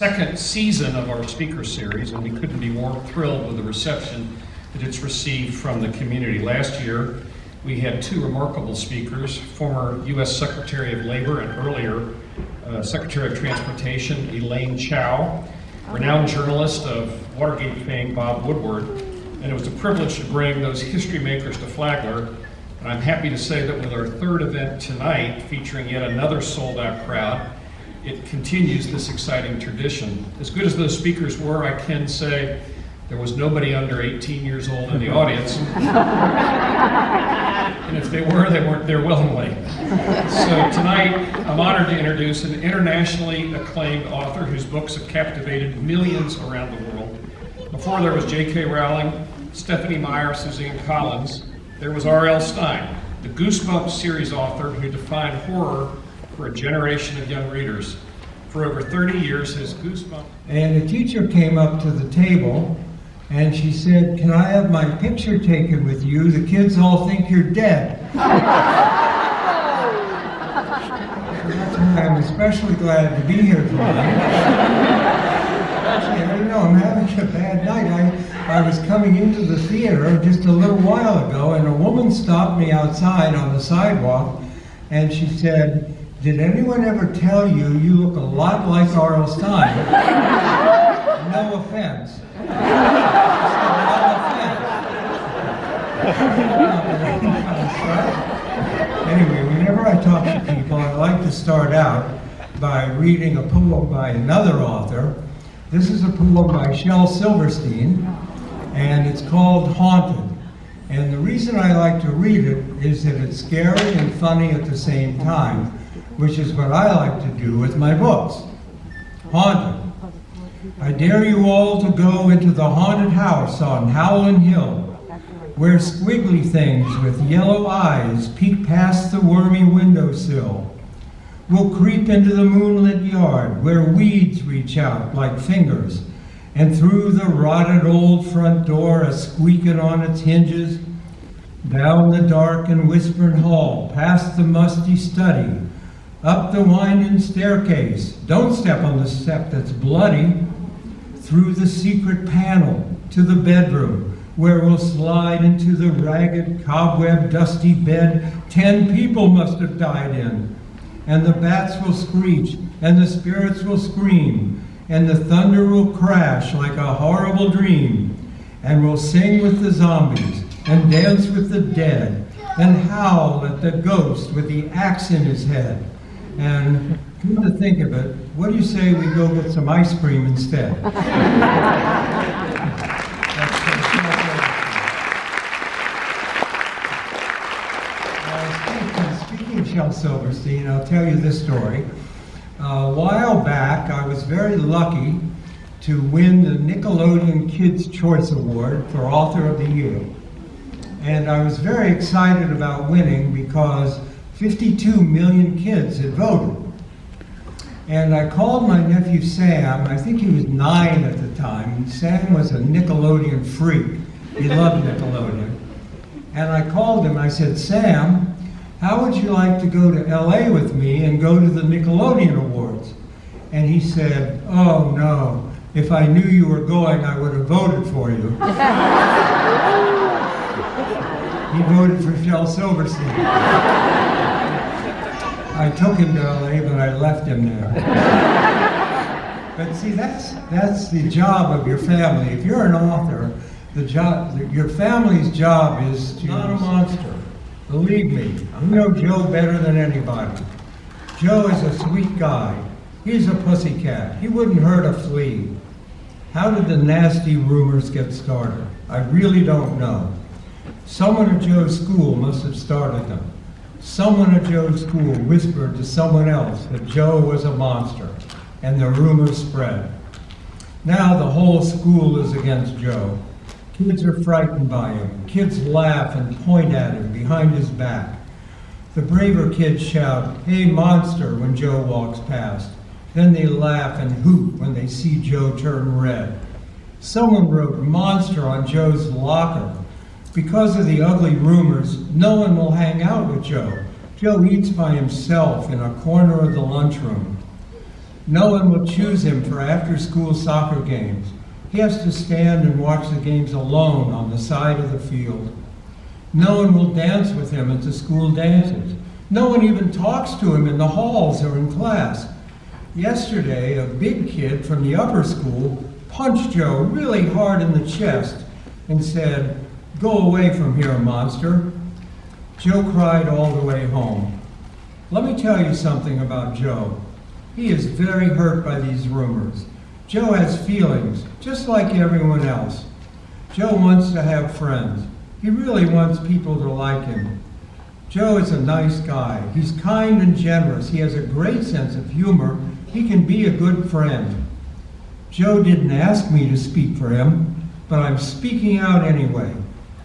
Second season of our speaker series, and we couldn't be more thrilled with the reception that it's received from the community. Last year, we had two remarkable speakers, former U.S. Secretary of Labor and earlier Secretary of Transportation, Elaine Chao, renowned journalist of Watergate fame, Bob Woodward, and it was a privilege to bring those history makers to Flagler. And I'm happy to say that with our third event tonight, featuring yet another sold-out crowd, it continues this exciting tradition. As good as those speakers were, I can say there was nobody under 18 years old in the audience. And if they weren't there willingly. So tonight, I'm honored to introduce an internationally acclaimed author whose books have captivated millions around the world. Before there was J.K. Rowling, Stephanie Meyer, Suzanne Collins, there was R.L. Stine, the Goosebumps series author who defined horror for a generation of young readers. For over 30 years, his Goosebumps... And a teacher came up to the table and she said, "Can I have my picture taken with you? The kids all think you're dead." So that's why I'm especially glad to be here tonight. Actually, I don't know, I'm having a bad night. I was coming into the theater just a little while ago and a woman stopped me outside on the sidewalk and she said, "Did anyone ever tell you you look a lot like R.L. Stine?" No offense. No offense. Anyway, whenever I talk to people, I like to start out by reading a poem by another author. This is a poem by Shel Silverstein, and it's called Haunted. And the reason I like to read it is that it's scary and funny at the same time, which is what I like to do with my books. Haunted. I dare you all to go into the haunted house on Howlin' Hill, where squiggly things with yellow eyes peek past the wormy windowsill. We'll creep into the moonlit yard, where weeds reach out like fingers, and through the rotted old front door a-squeaking on its hinges, down the dark and whispering hall, past the musty study, up the winding staircase, don't step on the step that's bloody, through the secret panel to the bedroom, where we'll slide into the ragged, cobweb, dusty bed 10 people must have died in. And the bats will screech, and the spirits will scream, and the thunder will crash like a horrible dream, and we'll sing with the zombies, and dance with the dead, and howl at the ghost with the axe in his head. And come to think of it, what do you say we go get some ice cream instead? Speaking of Shel Silverstein, I'll tell you this story. A while back, I was very lucky to win the Nickelodeon Kids' Choice Award for Author of the Year. And I was very excited about winning because 52 million kids had voted. And I called my nephew Sam, I think he was 9 at the time. Sam was a Nickelodeon freak. He loved Nickelodeon. And I called him, I said, "Sam, how would you like to go to LA with me and go to the Nickelodeon Awards?" And he said, "Oh no, if I knew you were going, I would have voted for you." He voted for Shel Silverstein. I took him to LA, but I left him there. But see, that's the job of your family. If you're an author, your family's job is to not a monster. Believe me, I know Joe better than anybody. Joe is a sweet guy. He's a pussycat. He wouldn't hurt a flea. How did the nasty rumors get started? I really don't know. Someone at Joe's school must have started them. Someone at Joe's school whispered to someone else that Joe was a monster, and the rumors spread. Now the whole school is against Joe. Kids are frightened by him. Kids laugh and point at him behind his back. The braver kids shout, "Hey, monster," when Joe walks past. Then they laugh and hoot when they see Joe turn red. Someone wrote "monster" on Joe's locker. Because of the ugly rumors, no one will hang out with Joe. Joe eats by himself in a corner of the lunchroom. No one will choose him for after-school soccer games. He has to stand and watch the games alone on the side of the field. No one will dance with him at the school dances. No one even talks to him in the halls or in class. Yesterday, a big kid from the upper school punched Joe really hard in the chest and said, "Go away from here, monster." Joe cried all the way home. Let me tell you something about Joe. He is very hurt by these rumors. Joe has feelings, just like everyone else. Joe wants to have friends. He really wants people to like him. Joe is a nice guy. He's kind and generous. He has a great sense of humor. He can be a good friend. Joe didn't ask me to speak for him, but I'm speaking out anyway.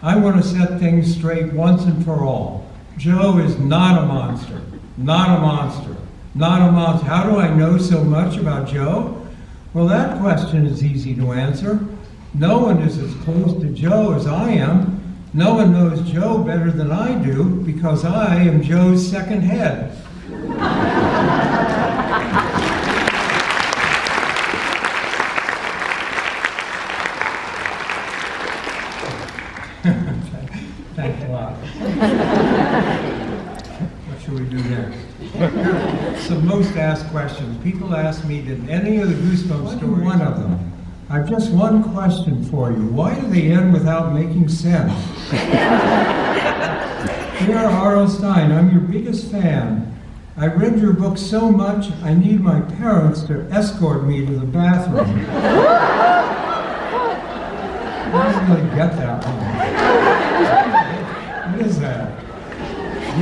I want to set things straight once and for all. Joe is not a monster. Not a monster. Not a monster. How do I know so much about Joe? Well, that question is easy to answer. No one is as close to Joe as I am. No one knows Joe better than I do because I am Joe's second head. Thanks a lot. What should we do next? Some most asked questions. People ask me, did any of the Goosebumps stories? One of them. I've just one question for you. Why do they end without making sense? Dear R.L. Stine, I'm your biggest fan. I read your book so much, I need my parents to escort me to the bathroom. I didn't really get that one. What is that?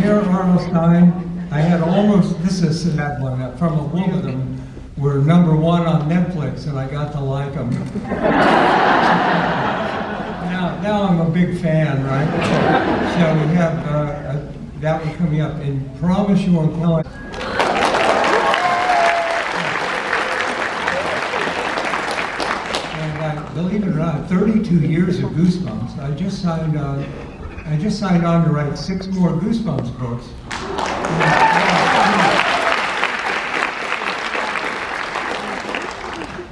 Dear R.L. Stine, I had almost, this is a sad one, from a woman of them, were #1 on Netflix, and I got to like them. now I'm a big fan, right? So we have that one coming up, and promise you won't tell it. And believe it or not, 32 years of Goosebumps. I just signed on to write 6 more Goosebumps books.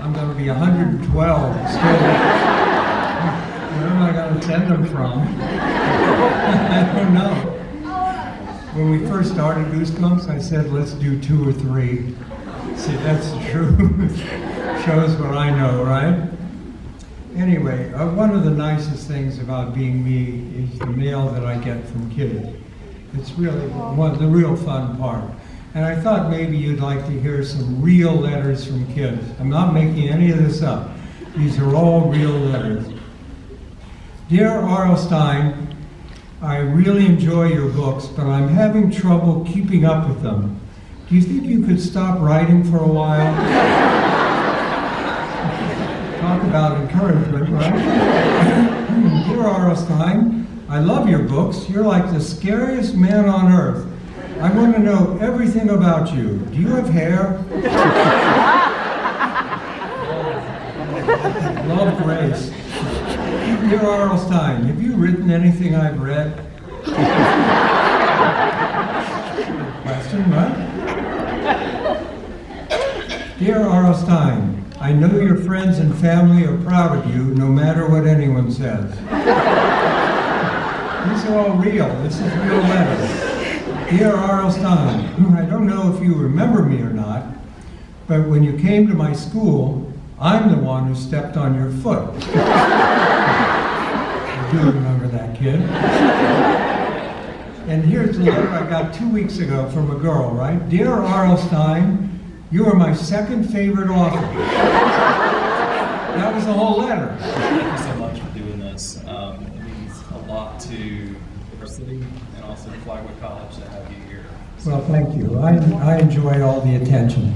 I'm going to be 112 still. Where am I going to send them from? I don't know. When we first started Goosebumps, I said, let's do 2 or 3. See, that's the truth. Shows what I know, right? Anyway, one of the nicest things about being me is the mail that I get from kids. It's really the real fun part. And I thought maybe you'd like to hear some real letters from kids. I'm not making any of this up. These are all real letters. Dear R.L. Stine, I really enjoy your books, but I'm having trouble keeping up with them. Do you think you could stop writing for a while? Talk about encouragement, right? Dear R.L. Stine, I love your books. You're like the scariest man on earth. I want to know everything about you. Do you have hair? Love, Grace. Dear R.L. Stine, have you written anything I've read? Question, right? Dear R.L. Stine, I know your friends and family are proud of you no matter what anyone says. These are all real. This is real letters. Dear R.L. Stine, I don't know if you remember me or not, but when you came to my school, I'm the one who stepped on your foot. I do remember that, kid. And here's the letter I got 2 weeks ago from a girl, right? Dear R.L. Stine, you are my second favorite author. That was the whole letter. Thank you so much for doing this. It means a lot to our city and also to Flagwood College to have you here. Well, thank you. I enjoy all the attention.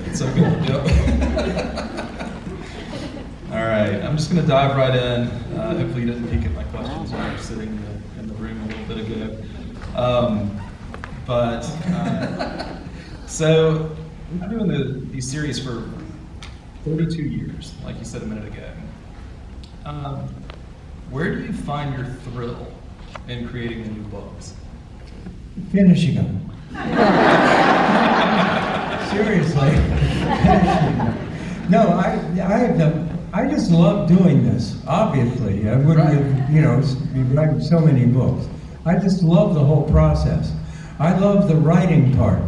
It's so good. Yep. All right, I'm just going to dive right in. Hopefully you didn't peek at my questions when I was sitting in the room a little bit ago. So we've been doing these series for 32 years, like you said a minute ago. Where do you find your thrill in creating the new books? Finishing them. Seriously. No, I just love doing this, obviously. I wouldn't be writing so many books. I just love the whole process. I love the writing part.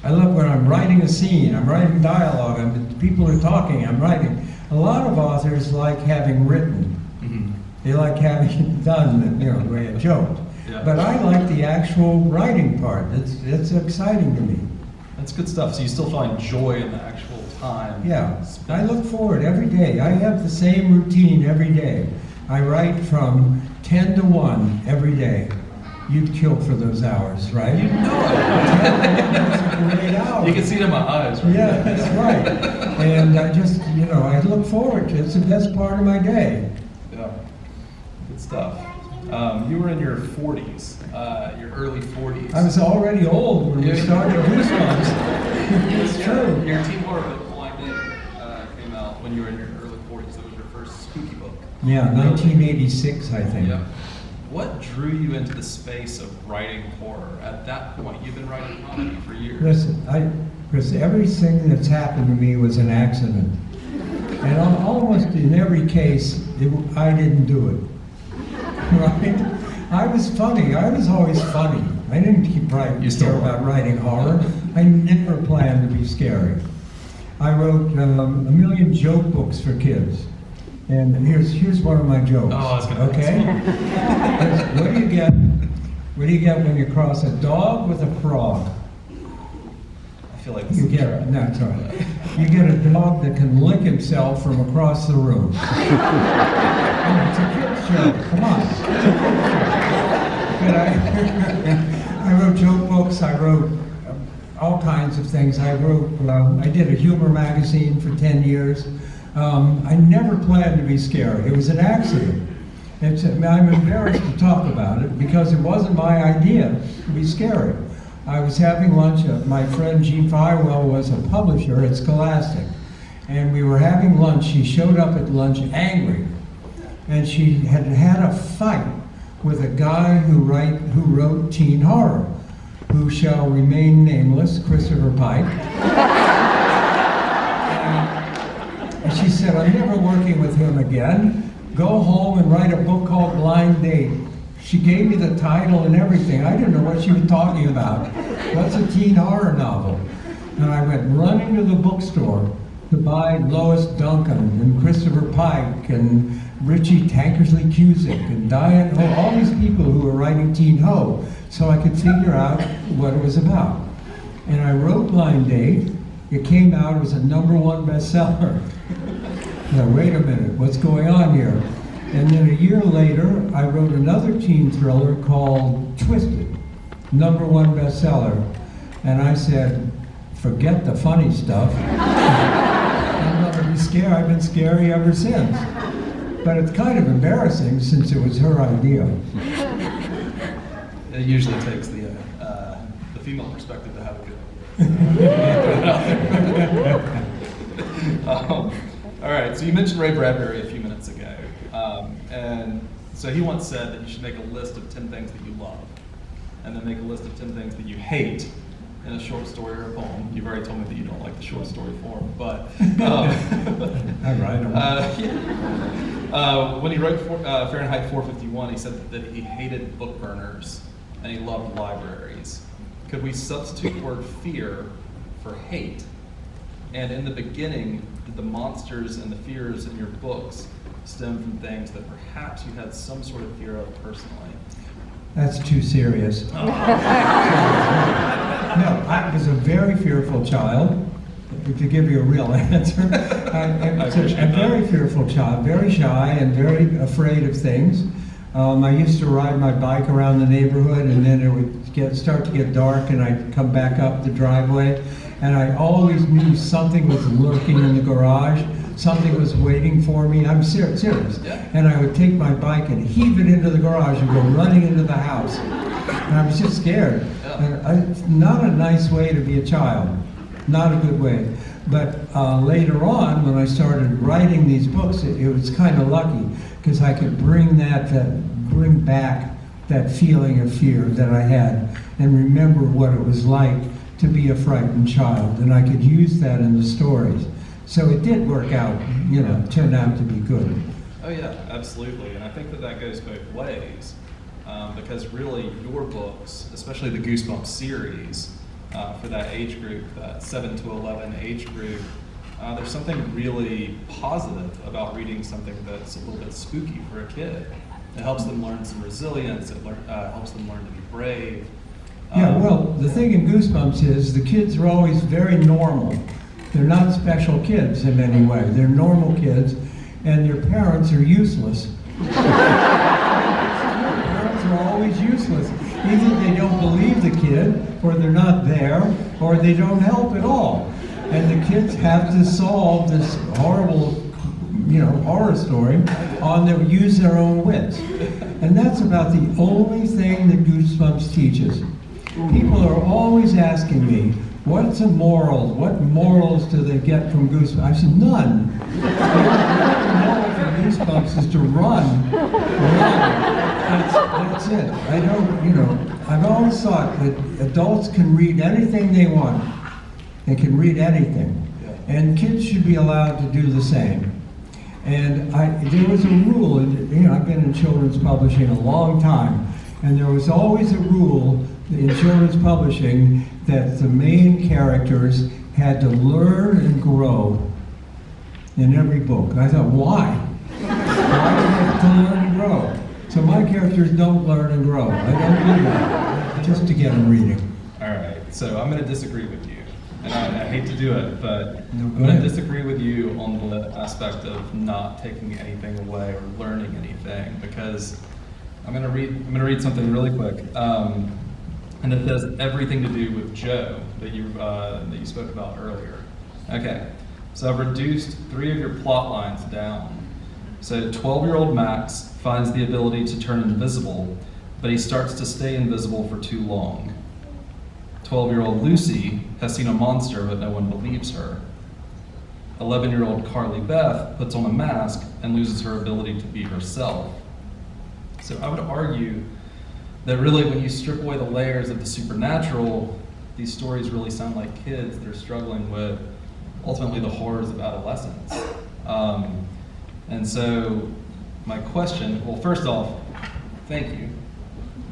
I love when I'm writing a scene, I'm writing dialogue, people are talking, I'm writing. A lot of authors like having written. Mm-hmm. They like having it done, the way it joked. Yeah. But I like the actual writing part. It's exciting to me. That's good stuff. So you still find joy in the actual time. Yeah, I look forward every day. I have the same routine every day. I write from 10 to 1 every day. You'd kill for those hours, right? You know it. That's a great hour. You can see it in my eyes, right? Yeah, that's right. And I just, I look forward to it. It's the best part of my day. Yeah, good stuff. You were in your 40s, your early 40s. I was already old when we started Goosebumps. It's true. Your Teen Horror book, Blind Date, came out when you were in your early 40s. It was your first spooky book. Yeah, 1986, I think. Yeah. What drew you into the space of writing horror? At that point, you've been writing comedy for years. Listen, because everything that's happened to me was an accident. And almost in every case, I didn't do it. Right? I was funny. I was always funny. I didn't care about writing horror. I never planned to be scary. I wrote a million joke books for kids. And here's one of my jokes. Oh, I was gonna okay? What do you get when you cross a dog with a frog? I feel like You get it. No, it's all right. You get a dog that can lick himself from across the room. It's a kid's joke. Come on. But I wrote joke books. I wrote all kinds of things. I did a humor magazine for 10 years. I never planned to be scary. It was an accident. I'm embarrassed to talk about it because it wasn't my idea to be scary. I was having lunch. My friend Gene Firewell was a publisher at Scholastic. And we were having lunch. She showed up at lunch angry. And she had had a fight with a guy who wrote teen horror, who shall remain nameless, Christopher Pike. And she said, I'm never working with him again. Go home and write a book called Blind Date. She gave me the title and everything. I didn't know what she was talking about. What's a teen horror novel? And I went running to the bookstore to buy Lois Duncan and Christopher Pike and Richie Tankersley Cusick and Diane Ho, all these people who were writing teen ho, so I could figure out what it was about. And I wrote Blind Date. It came out, it was a #1 bestseller. Now, wait a minute, what's going on here? And then a year later, I wrote another teen thriller called Twisted, #1 bestseller. And I said, forget the funny stuff. I'm going to be scary. I've been scary ever since. But it's kind of embarrassing since it was her idea. It usually takes the female perspective to have a good idea. All right, so you mentioned Ray Bradbury a few minutes ago. And so he once said that you should make a list of 10 things that you love, and then make a list of 10 things that you hate in a short story or a poem. You've already told me that you don't like the short story form, but I write them. when he wrote Fahrenheit 451, he said that he hated book burners and he loved libraries. Could we substitute the word fear for hate? And in the beginning, did the monsters and the fears in your books stem from things that perhaps you had some sort of fear of personally? That's too serious. No, I was a very fearful child. To give you a real answer, I was a very fearful child, very shy and very afraid of things. I used to ride my bike around the neighborhood, and then it would start to get dark, and I'd come back up the driveway, and I always knew something was lurking in the garage. Something was waiting for me. I'm serious. Yeah. And I would take my bike and heave it into the garage and go running into the house. And I was just scared. Yeah. It's not a nice way to be a child. Not a good way. But later on, when I started writing these books, it was kind of lucky because I could bring back that feeling of fear that I had and remember what it was like to be a frightened child. And I could use that in the stories. So it did work out, turned out to be good. Oh yeah, absolutely. And I think that goes both ways. Because really your books, especially the Goosebumps series, for that age group, that 7 to 11 age group, there's something really positive about reading something that's a little bit spooky for a kid. It helps them learn some resilience, it helps them learn to be brave. Yeah, well, the thing in Goosebumps is the kids are always very normal. They're not special kids in any way. They're normal kids, and their parents are useless. Are always useless. Either they don't believe the kid, or they're not there, or they don't help at all. And the kids have to solve this horrible, horror story use their own wits. And that's about the only thing that Goosebumps teaches. People are always asking me, what's a moral? What morals do they get from Goosebumps? I said, none. The moral from Goosebumps is to run. That's it. I don't, I've always thought that adults can read anything they want. They can read anything. And kids should be allowed to do the same. And there was a rule, and I've been in children's publishing a long time, and there was always a rule in children's publishing that the main characters had to learn and grow in every book. And I thought, why? Why do they have to learn and grow? So my characters don't learn and grow. I don't do that, just to get them reading. All right, so I'm going to disagree with you. And I hate to do it, but I'm going ahead. to disagree with you on the aspect of not taking anything away or learning anything, because I'm going to read something really quick, and it has everything to do with Joe that you spoke about earlier. Okay, so I've reduced 3 of your plot lines down. So 12-year-old Max finds the ability to turn invisible, but he starts to stay invisible for too long. 12-year-old Lucy has seen a monster, but no one believes her. 11-year-old Carly Beth puts on a mask and loses her ability to be herself. So I would argue that really when you strip away the layers of the supernatural, these stories really sound like kids that are struggling with ultimately the horrors of adolescence. And so my question, well, first off, thank you,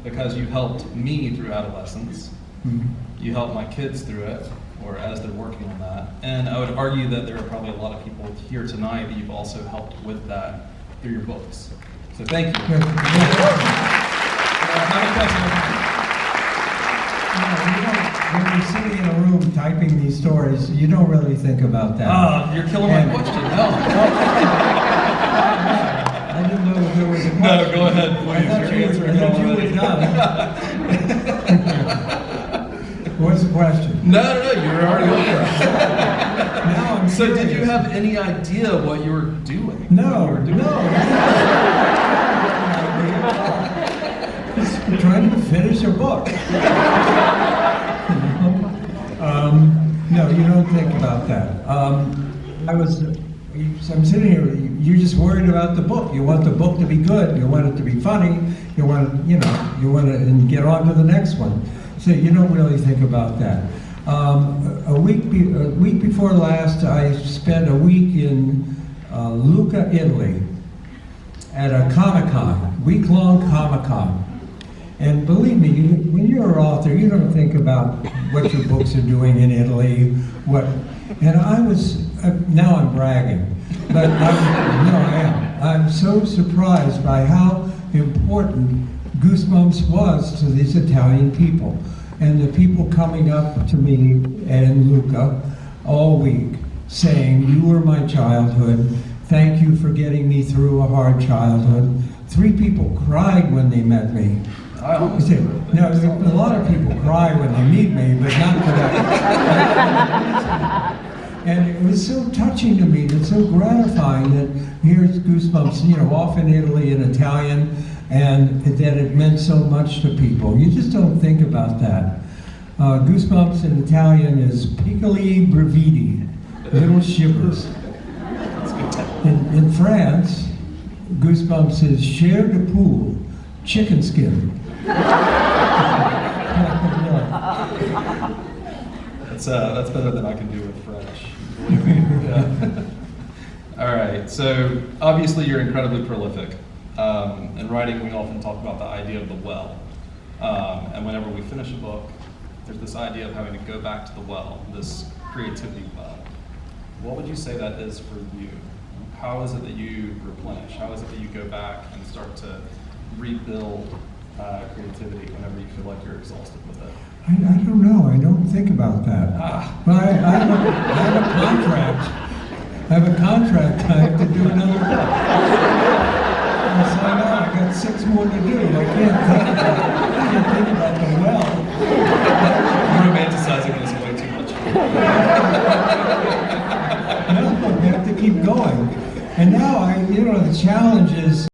because you helped me through adolescence. Mm-hmm. You help my kids through it, or as they're working on that. And I would argue that there are probably a lot of people here tonight that you've also helped with that through your books. So thank you. Good. When you're sitting in a room typing these stories, you don't really think about that. You're killing my question. No. I didn't know if there was a question. No, go ahead, please. I thought you were done. What's the question? No, you're already over it. Now I'm So did curious. you have any idea what you were doing? No. Just trying to finish a book. No, you don't think about that. I'm sitting here, you're just worried about the book. You want the book to be good, you want it to be funny, you want to get on to the next one. So you don't really think about that. A week before last, I spent a week in Lucca, Italy, at a Comic-Con, week-long Comic-Con. And believe me, when you're an author, you don't think about what your books are doing in Italy. And I was, now I'm bragging, but I am. I'm so surprised by how important Goosebumps was to these Italian people. And the people coming up to me in Lucca all week saying, "You were my childhood. Thank you for getting me through a hard childhood." 3 people cried when they met me. I You say, no, a lot of people cry when they meet me, but not for that. And it was so touching to me, and so gratifying that here's Goosebumps, off in Italy in Italian, and that it meant so much to people. You just don't think about that. Goosebumps in Italian is piccoli brividi, little shivers. In France, Goosebumps is chair de poule, chicken skin. That's better than I can do with French. Believe me. Yeah. All right. So obviously you're incredibly prolific. In writing, we often talk about the idea of the well. And whenever we finish a book, there's this idea of having to go back to the well, this creativity well. What would you say that is for you? How is it that you replenish? How is it that you go back and start to rebuild creativity whenever you feel like you're exhausted with it? I don't know. I don't think about that. Well, I have a contract. I have a contract. I have to do another book. And so now I got 6 more to do. I can't think about the well. You're romanticizing this way too much. No, we have to keep going. And now the challenge is